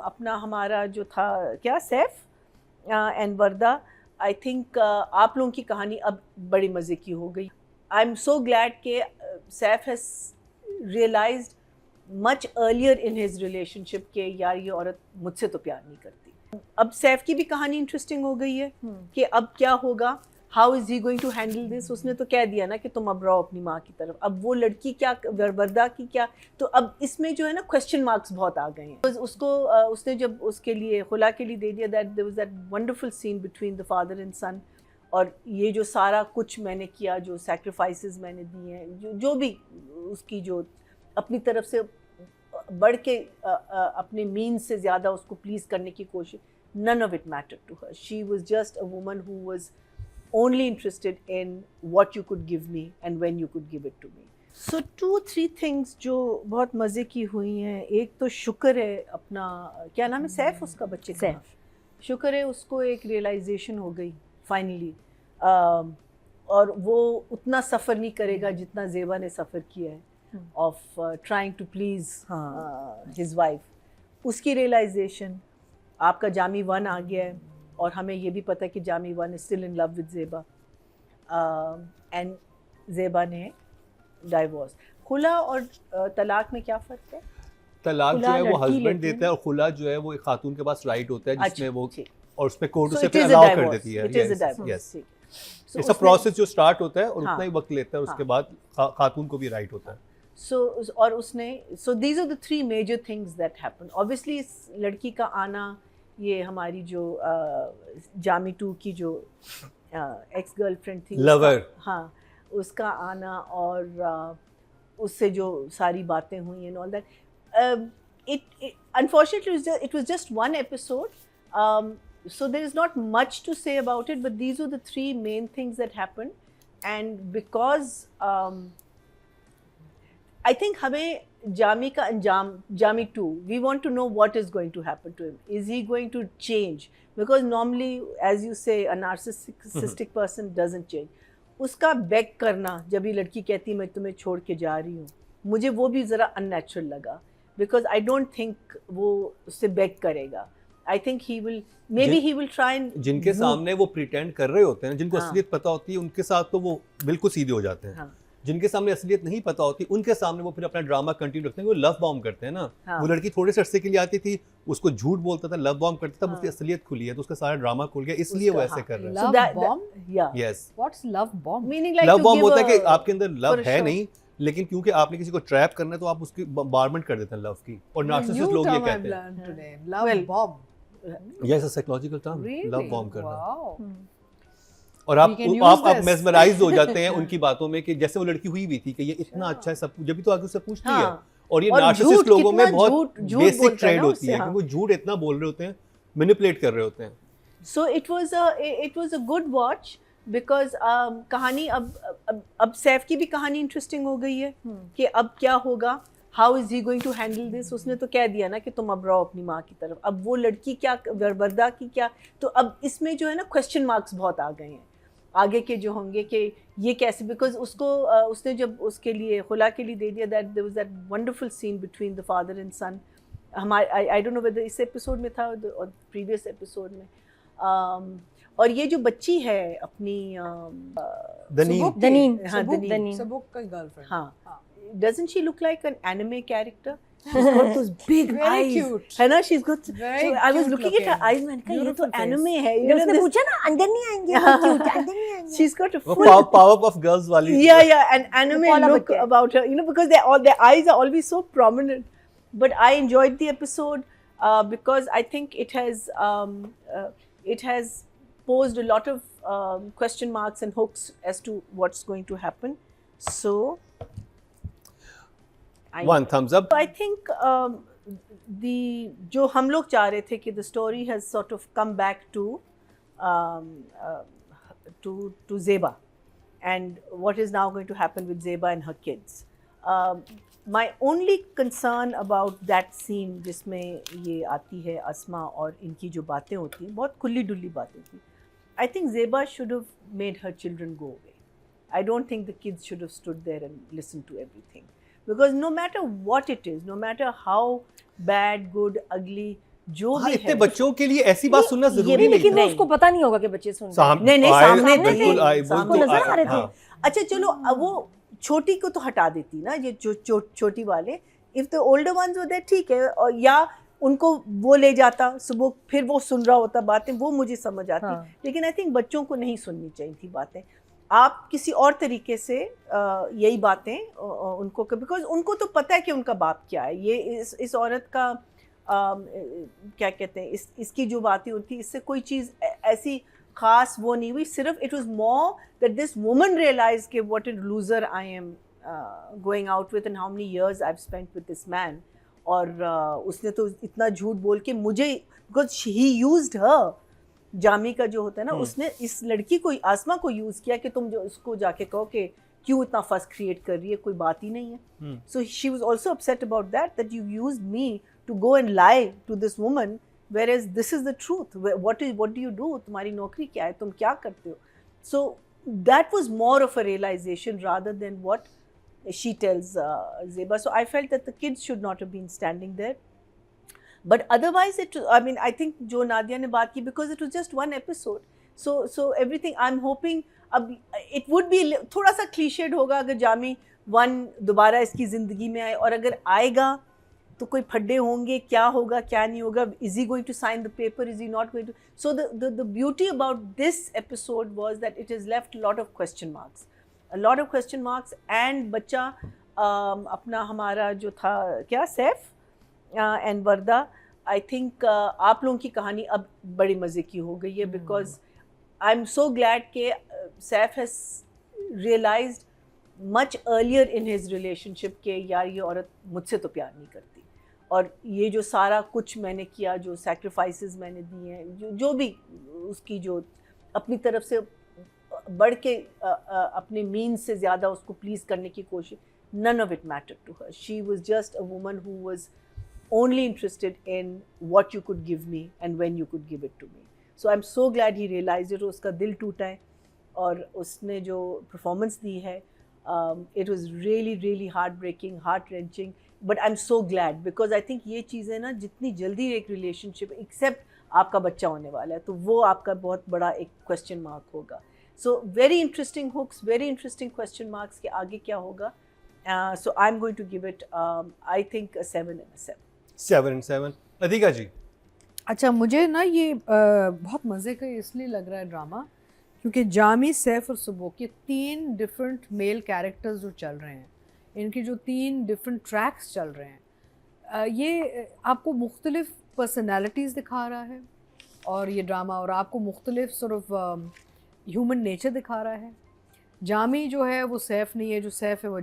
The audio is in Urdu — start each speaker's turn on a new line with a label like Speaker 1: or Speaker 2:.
Speaker 1: اپنا ہمارا جو تھا کیا Saif and Warda, I think آپ لوگوں کی کہانی اب بڑی مزے کی ہو گئی. آئی ایم سو گلیڈ کہ Saif has realized much earlier in his relationship کہ یار یہ عورت مجھ سے تو پیار نہیں کرتی. اب سیف کی بھی کہانی انٹرسٹنگ ہو گئی ہے کہ اب کیا ہوگا, how is he going to handle this. اس نے تو کہہ دیا نا کہ تم اب رہو اپنی ماں کی طرف, اب وہ لڑکی کیا, وردہ کی کیا, تو اب اس میں جو ہے نا کوسچن مارکس بہت آ گئے ہیں. اس کو اس نے جب اس کے لیے خلا کے لیے دے دیا, that there was that wonderful scene between the father and son, اور یہ جو سارا کچھ میں نے کیا, جو سیکریفائسز میں نے دیے ہیں, جو بھی اس کی جو اپنی طرف سے بڑھ کے اپنے مینز سے زیادہ اس کو پلیز کرنے کی کوشش, none of it mattered to her. She was just a woman who was only interested in what you could give me and when you could give it to me. So 2-3 things جو بہت مزے کی ہوئی ہیں. ایک تو شکر ہے اپنا, کیا نام ہے, سیف اس کا بچے کا, شکر ہے اس کو ایک ریئلائزیشن ہو گئی فائنلی, اور وہ اتنا سفر نہیں کرے گا جتنا زیبا نے سفر کیا ہے of trying to please his wife. اس کی ریئلائزیشن, آپ کا جامی 1 آ گیا ہے, اور ہمیں یہ بھی پتہ ہے کہ Jami 1 is still in love with Zeba, and Zeba نے ڈائیورس. خلا اور طلاق میں کیا فرق ہے؟
Speaker 2: طلاق جو ہے وہ ہسبینڈ دیتا ہے, اور خلا جو ہے وہ ایک خاتون کے پاس رائٹ ہوتا ہے جس میں وہ, اور اس پہ کورٹ اسے پھر الاؤ کر دیتی ہے. یس, اس کا پروسیس جو سٹارٹ ہوتا ہے اور اتنا ہی وقت لیتا ہے, اس کے بعد خاتون کو بھی رائٹ ہوتا ہے.
Speaker 1: اور اس نے, so these are the 3 major things that happen. Obviously اس لڑکی کا آنا, یہ ہماری جو جامی 2 کی جو ایکس گرل فرینڈ تھی,
Speaker 2: لور,
Speaker 1: ہاں, اس کا آنا, اور اس سے جو ساری باتیں ہوئی and all that. Unfortunately it was just one episode, so there is not much to say about it, but these were the 3 main things that happened. And because I think ہمیں جامی کا انجام, جامی 2, we want to know what is going to happen to him. Is he going to change? Because normally, as you say, a narcissistic person doesn't change. اس کا بیگ کرنا, جب یہ لڑکی کہتی میں تمہیں چھوڑ کے جا رہی ہوں, مجھے وہ بھی ذرا ان نیچرل لگا, because I don't think وہ اس سے بیگ کرے گا. I think he will, maybe he will try and,
Speaker 2: جن کے سامنے وہ پریٹینڈ کر رہے ہوتے ہیں, جن کو اصلیت پتہ ہوتی ہے, ان کے ساتھ تو وہ بالکل سیدھے ہو جاتے ہیں. جن کے سامنے اصلیت نہیں پتہ ہوتی, ان کے سامنے وہ پھر اپنا ڈرامہ کنٹینیو رکھتے ہیں. وہ لو بام کرتے ہیں نا, وہ لڑکی تھوڑے سے عرصے کے لیے آتی تھی, اس کو جھوٹ بولتا تھا, لو بام کرتا تھا, اس کی اصلیت کھلی ہے تو اس کا سارا ڈرامہ کھل گیا, اس لیے وہ ایسے کر رہا ہے.
Speaker 3: Love bomb,
Speaker 2: yes,
Speaker 3: what's love bomb?
Speaker 1: meaning like
Speaker 2: love
Speaker 1: to
Speaker 2: bomb
Speaker 1: give
Speaker 2: ہوتا ہے
Speaker 1: a-
Speaker 2: کہ آپ کے اندر لو ہے نہیں, لیکن کیونکہ آپ نے کسی کو ٹریپ کرنا ہے تو آپ اس کی بارمنٹ کر دیتے ہیں لو کی, اور نارسسسٹ لوگ یہ کہتے ہیں.
Speaker 3: لو bomb,
Speaker 2: yes, a psychological term, لو بام کرنا.
Speaker 3: واو.
Speaker 2: اور آپ میسمرائز ہو جاتے ہیں ان کی باتوں میں, کہ جیسے وہ لڑکی ہوئی بھی تھی کہ یہ اتنا اچھا ہے سب کچھ, جبھی تو آگے اسے پوچھتی ہے. اور یہ نارسسسٹ لوگوں میں بہت بیسک ٹرینڈ ہوتی ہے کہ وہ جھوٹ اتنا بول رہے ہوتے ہیں, مینیپولیٹ کر رہے ہوتے ہیں.
Speaker 1: So it was a good watch, because کہانی اب سیف کی بھی کہانی انٹرسٹنگ ہو گئی ہے کہ اب کیا ہوگا, how is he going to handle this. اس نے تو کہہ دیا نا کہ تم اب رہو اپنی ماں کی طرف, اب وہ لڑکی کیا, وردہ کی کیا, تو اب اس میں جو ہے نا کوسچن مارکس بہت آ گئے ہیں آگے کے جو ہوں گے کہ یہ کیسے, بیکاز اس نے جب اس کے لیے خلا کے لیے دے دیا, that there was that wonderful scene between the father and son. I don't know whether اس ایپیسوڈ میں تھا اور پریویس ایپیسوڈ میں. اور یہ جو بچی ہے اپنی
Speaker 3: دنین,
Speaker 1: سبوک
Speaker 3: کا گرل فرینڈ,
Speaker 1: ہاں, doesn't she look like an anime character? She's got those big
Speaker 3: Very
Speaker 1: eyes,
Speaker 3: cute.
Speaker 1: ہے نا, she's got,
Speaker 3: Very
Speaker 1: so I was
Speaker 3: cute
Speaker 1: looking at her eyes, میں نے کہا یہ تو anime ہے,
Speaker 3: اس نے پوچھا نا اندر نہیں آئیں گے, cute اندر نہیں آئیں گے.
Speaker 1: she's got a full
Speaker 2: power of girls والی.
Speaker 1: yeah an anime look about her, you know, because their eyes are always so prominent. But I enjoyed the episode because I think it has posed a lot of question marks and hooks as to what's going to happen. So
Speaker 2: one thumbs up.
Speaker 1: I think جو ہم لوگ چاہ رہے تھے کہ the story has sort of come back to Zeba and what is now going to happen with Zeba and her kids. My only concern about that scene جس میں یہ آتی ہے اسما اور ان کی جو باتیں ہوتی ہیں, بہت کھلی ڈلی باتیں تھیں. I think Zeba should have made her children go away. I don't think the kids should have stood there and listened to everything. Because no matter what it is, no matter how bad, good, ugly جو بھی
Speaker 2: اتنے
Speaker 1: ہے
Speaker 2: بچوں کے لیے ایسی بات سننا ضروری نہیں
Speaker 3: لیکن
Speaker 2: تھا.
Speaker 3: اس کو پتا نہیں ہوگا کہ بچے سن رہے ہیں.
Speaker 1: نہیں سامنے
Speaker 2: بالکل آئے,
Speaker 3: اس کو نظر آ رہے تھے.
Speaker 1: اچھا چلو وہ چھوٹی کو تو ہٹا دیتی نا, یہ چھوٹی والے, if the older ones were there ٹھیک ہے, یا ان کو وہ لے جاتا صبح, پھر وہ سن رہا ہوتا باتیں, وہ مجھے سمجھ آتی. لیکن آئی تھنک بچوں کو نہیں سننی چاہیے تھی باتیں. آپ کسی اور طریقے سے یہی باتیں ان کو, بیکاز ان کو تو پتہ ہے کہ ان کا باپ کیا ہے. یہ اس عورت کا کیا کہتے ہیں, اس کی جو باتیں ہوتی, اس سے کوئی چیز ایسی خاص وہ نہیں ہوئی. صرف it was more that this woman realize کہ what a loser I am going out with and how many years I have spent with this man. اور اس نے تو اتنا جھوٹ بول کے مجھے, بیکاز ہی یوزڈ ہر, جامی کا جو ہوتا ہے نا, اس نے اس لڑکی کو, آسما کو یوز کیا کہ تم جو اس کو جا کے کہو کہ کیوں اتنا فس کریٹ کر رہی ہے, کوئی بات ہی نہیں ہے. So she was also upset about that you used me to go and lie to this woman, whereas this is the truth. What do you do? تمہاری نوکری کیا ہے, تم کیا کرتے ہو. So that was more of a realization rather than what she tells Zeba. So I felt that the kids should not have been standing there. But otherwise I think جو نادیہ نے بات کی, because it was just one episode. So everything, I'm hoping اب it would be تھوڑا سا cliched ہوگا اگر جامی 1 دوبارہ اس کی زندگی میں آئے, اور اگر آئے گا تو کوئی پھڈے ہوں گے, کیا ہوگا کیا نہیں ہوگا, is he going to sign the paper, is he not going to. So the beauty about this episode was that it has left a lot of question marks, and بچہ اپنا ہمارا جو تھا کیا Saif and Warda, I think آپ لوگوں کی کہانی اب بڑی مزے کی ہو گئی ہے, because I am so glad کہ Saif has realized much earlier in his relationship کہ یار یہ عورت مجھ سے تو پیار نہیں کرتی, اور یہ جو سارا کچھ میں نے کیا, جو سیکریفائسز میں نے دیے ہیں, جو بھی اس کی جو اپنی طرف سے بڑھ کے اپنے مینز سے زیادہ اس کو پلیز کرنے کی کوشش, none of it mattered to her. She was just a woman who was only interested in what you could give me and when you could give it to me. So I'm so glad he realized it. اس کا دل ٹوٹا ہے, اور اس نے جو پرفارمنس دی ہے, it was really really heart breaking, heart wrenching, but I'm so glad because I think یہ چیزیں نا جتنی جلدی ایک ریلیشن شپ, ایکسیپٹ آپ کا بچہ ہونے والا ہے تو وہ آپ کا بہت بڑا ایک کوشچن مارک ہوگا. So very interesting hooks, very interesting question marks کہ آگے کیا ہوگا. So I'm going to give it I think a 7 and a 7.
Speaker 2: 7 and 7. ادیکا جی.
Speaker 4: اچھا مجھے نا یہ بہت مزے کا اس لیے لگ رہا ہے ڈرامہ کیونکہ جامی, سیف اور سبوک یہ 3 ڈفرینٹ میل کیریکٹرز جو چل رہے ہیں, ان کی جو 3 ڈفرینٹ ٹریکس چل رہے ہیں, یہ آپ کو مختلف پرسنالٹیز دکھا رہا ہے اور یہ ڈرامہ, اور آپ کو مختلف سورٹ آف ہیومن نیچر دکھا رہا ہے. جامی جو ہے وہ سیف نہیں ہے, جو سیف ہے وہ